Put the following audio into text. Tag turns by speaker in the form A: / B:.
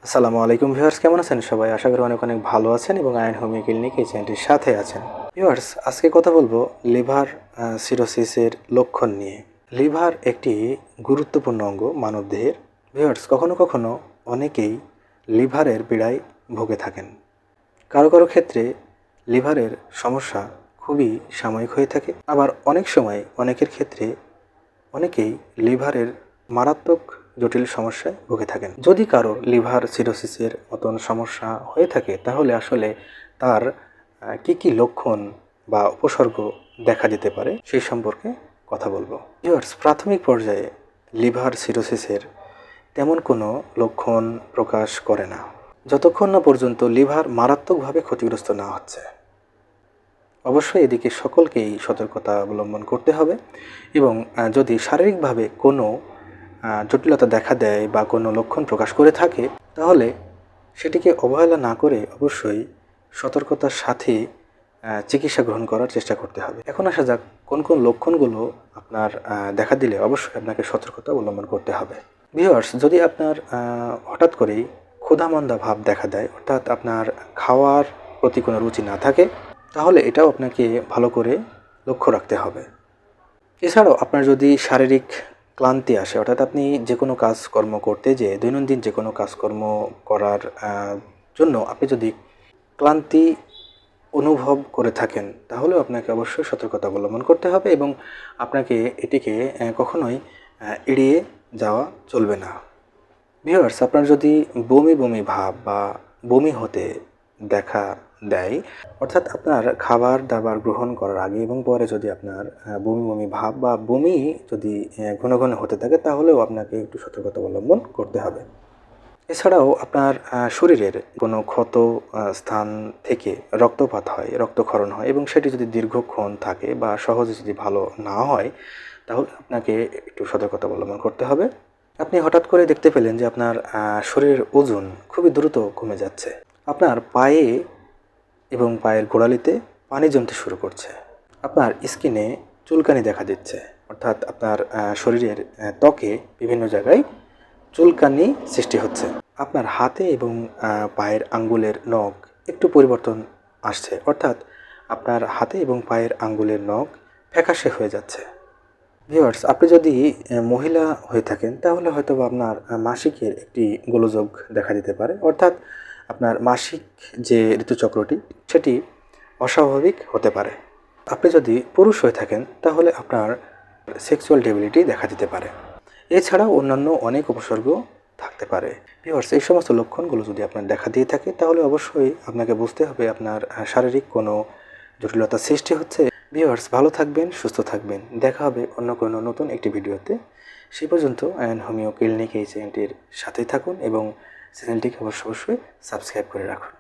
A: আসসালামু আলাইকুম ভিউয়ার্স, কেমন আছেন সবাই? আশা করি অনেক অনেক ভালো আছেন এবং আয়ন হোমিও ক্লিনিক এই চ্যানেলটির সাথে আছেন। ভিউয়ার্স, আজকে কথা বলবো লিভার সিরোসিসের লক্ষণ নিয়ে। লিভার একটি গুরুত্বপূর্ণ অঙ্গ মানবদেহের। ভিউয়ার্স, কখনো কখনো অনেকেই লিভারের পীড়ায় ভুগে থাকেন। কারো কারো ক্ষেত্রে লিভারের সমস্যা খুবই সাময়িক হয়ে থাকে, আবার অনেক সময় অনেকের ক্ষেত্রে অনেকেই লিভারের মারাত্মক জটিল সমস্যায় ভুগে থাকেন। যদি কারো লিভার সিরোসিসের মতন সমস্যা হয়ে থাকে তাহলে আসলে তার কি কি লক্ষণ বা উপসর্গ দেখা দিতে পারে সেই সম্পর্কে কথা বলবো। ভিউয়ার্স, প্রাথমিক পর্যায়ে লিভার সিরোসিসের তেমন কোনো লক্ষণ প্রকাশ করে না যতক্ষণ না পর্যন্ত লিভার মারাত্মকভাবে ক্ষতিগ্রস্ত না হচ্ছে। অবশ্যই এদিকে সকলকেই সতর্কতা অবলম্বন করতে হবে এবং যদি শারীরিকভাবে কোনো জটিলতা দেখা দেয় বা কোনো লক্ষণ প্রকাশ করে থাকে তাহলে সেটিকে অবহেলা না করে অবশ্যই সতর্কতার সাথে চিকিৎসা গ্রহণ করার চেষ্টা করতে হবে। এখন আসা যাক কোন কোন লক্ষণগুলো আপনার দেখা দিলে অবশ্যই আপনাকে সতর্কতা অবলম্বন করতে হবে। ভিউয়ার্স, যদি আপনার হঠাৎ করেই ক্ষুধামন্দা ভাব দেখা দেয়, অর্থাৎ আপনার খাওয়ার প্রতি কোনো রুচি না থাকে, তাহলে এটাও আপনাকে ভালো করে লক্ষ্য রাখতে হবে। এছাড়াও আপনার যদি শারীরিক ক্লান্তি আসে, অর্থাৎ আপনি যে কোনো কাজকর্ম করতে যেয়ে দৈনন্দিন যে কোনো কাজকর্ম করার জন্য আপনি যদি ক্লান্তি অনুভব করে থাকেন তাহলেও আপনাকে অবশ্যই সতর্কতা অবলম্বন করতে হবে এবং আপনাকে এটিকে কখনোই এড়িয়ে যাওয়া চলবে না। ভিউয়ার্স, আপনার যদি বমি বমি ভাব বা বমি হতে দেখা দেয়, অর্থাৎ আপনার খাবার দাবার গ্রহণ করার আগে এবং পরে যদি আপনার বমি বমি ভাব বা বমি যদি ঘন ঘন হতে থাকে তাহলেও আপনাকে একটু সতর্কতা অবলম্বন করতে হবে। এছাড়াও আপনার শরীরের কোনো ক্ষত স্থান থেকে রক্তপাত হয়, রক্তক্ষরণ হয় এবং সেটি যদি দীর্ঘক্ষণ থাকে বা সহজে যদি ভালো না হয় তাহলে আপনাকে একটু সতর্কতা অবলম্বন করতে হবে। আপনি হঠাৎ করে দেখতে পেলেন যে আপনার শরীরের ওজন খুবই দ্রুত কমে যাচ্ছে, আপনার পায়ে এবং পায়ের গোড়ালিতে পানি জমতে শুরু করছে, আপনার স্কিনে চুলকানি দেখা দিচ্ছে, অর্থাৎ আপনার শরীরের ত্বকে বিভিন্ন জায়গায় চুলকানি সৃষ্টি হচ্ছে, আপনার হাতে এবং পায়ের আঙ্গুলের নখ একটু পরিবর্তন আসছে, অর্থাৎ আপনার হাতে এবং পায়ের আঙ্গুলের নখ ফ্যাকাশে হয়ে যাচ্ছে। ভিউয়ার্স, আপনি যদি মহিলা হয়ে থাকেন তাহলে হয়তো আপনার মাসিকের একটি গোলযোগ দেখা দিতে পারে, অর্থাৎ আপনার মাসিক যে ঋতুচক্রটি সেটি অস্বাভাবিক হতে পারে। আপনি যদি পুরুষ হয়ে থাকেন তাহলে আপনার সেক্সুয়াল ডেবিলিটি দেখা দিতে পারে। এছাড়াও অন্যান্য অনেক উপসর্গ থাকতে পারে। ভিউয়ার্স, এই সমস্ত লক্ষণগুলো যদি আপনার দেখা দিয়ে থাকে তাহলে অবশ্যই আপনাকে বুঝতে হবে আপনার শারীরিক কোনো জটিলতা সৃষ্টি হচ্ছে। ভিউয়ার্স, ভালো থাকবেন, সুস্থ থাকবেন। দেখা হবে অন্য কোনো নতুন একটি ভিডিওতে। সেই পর্যন্ত আয়ন হোমিও ক্লিনিক এই চ্যানেলটির সাথেই থাকুন এবং চ্যানেলটিকে অবশ্যই সাবস্ক্রাইব করে রাখুন।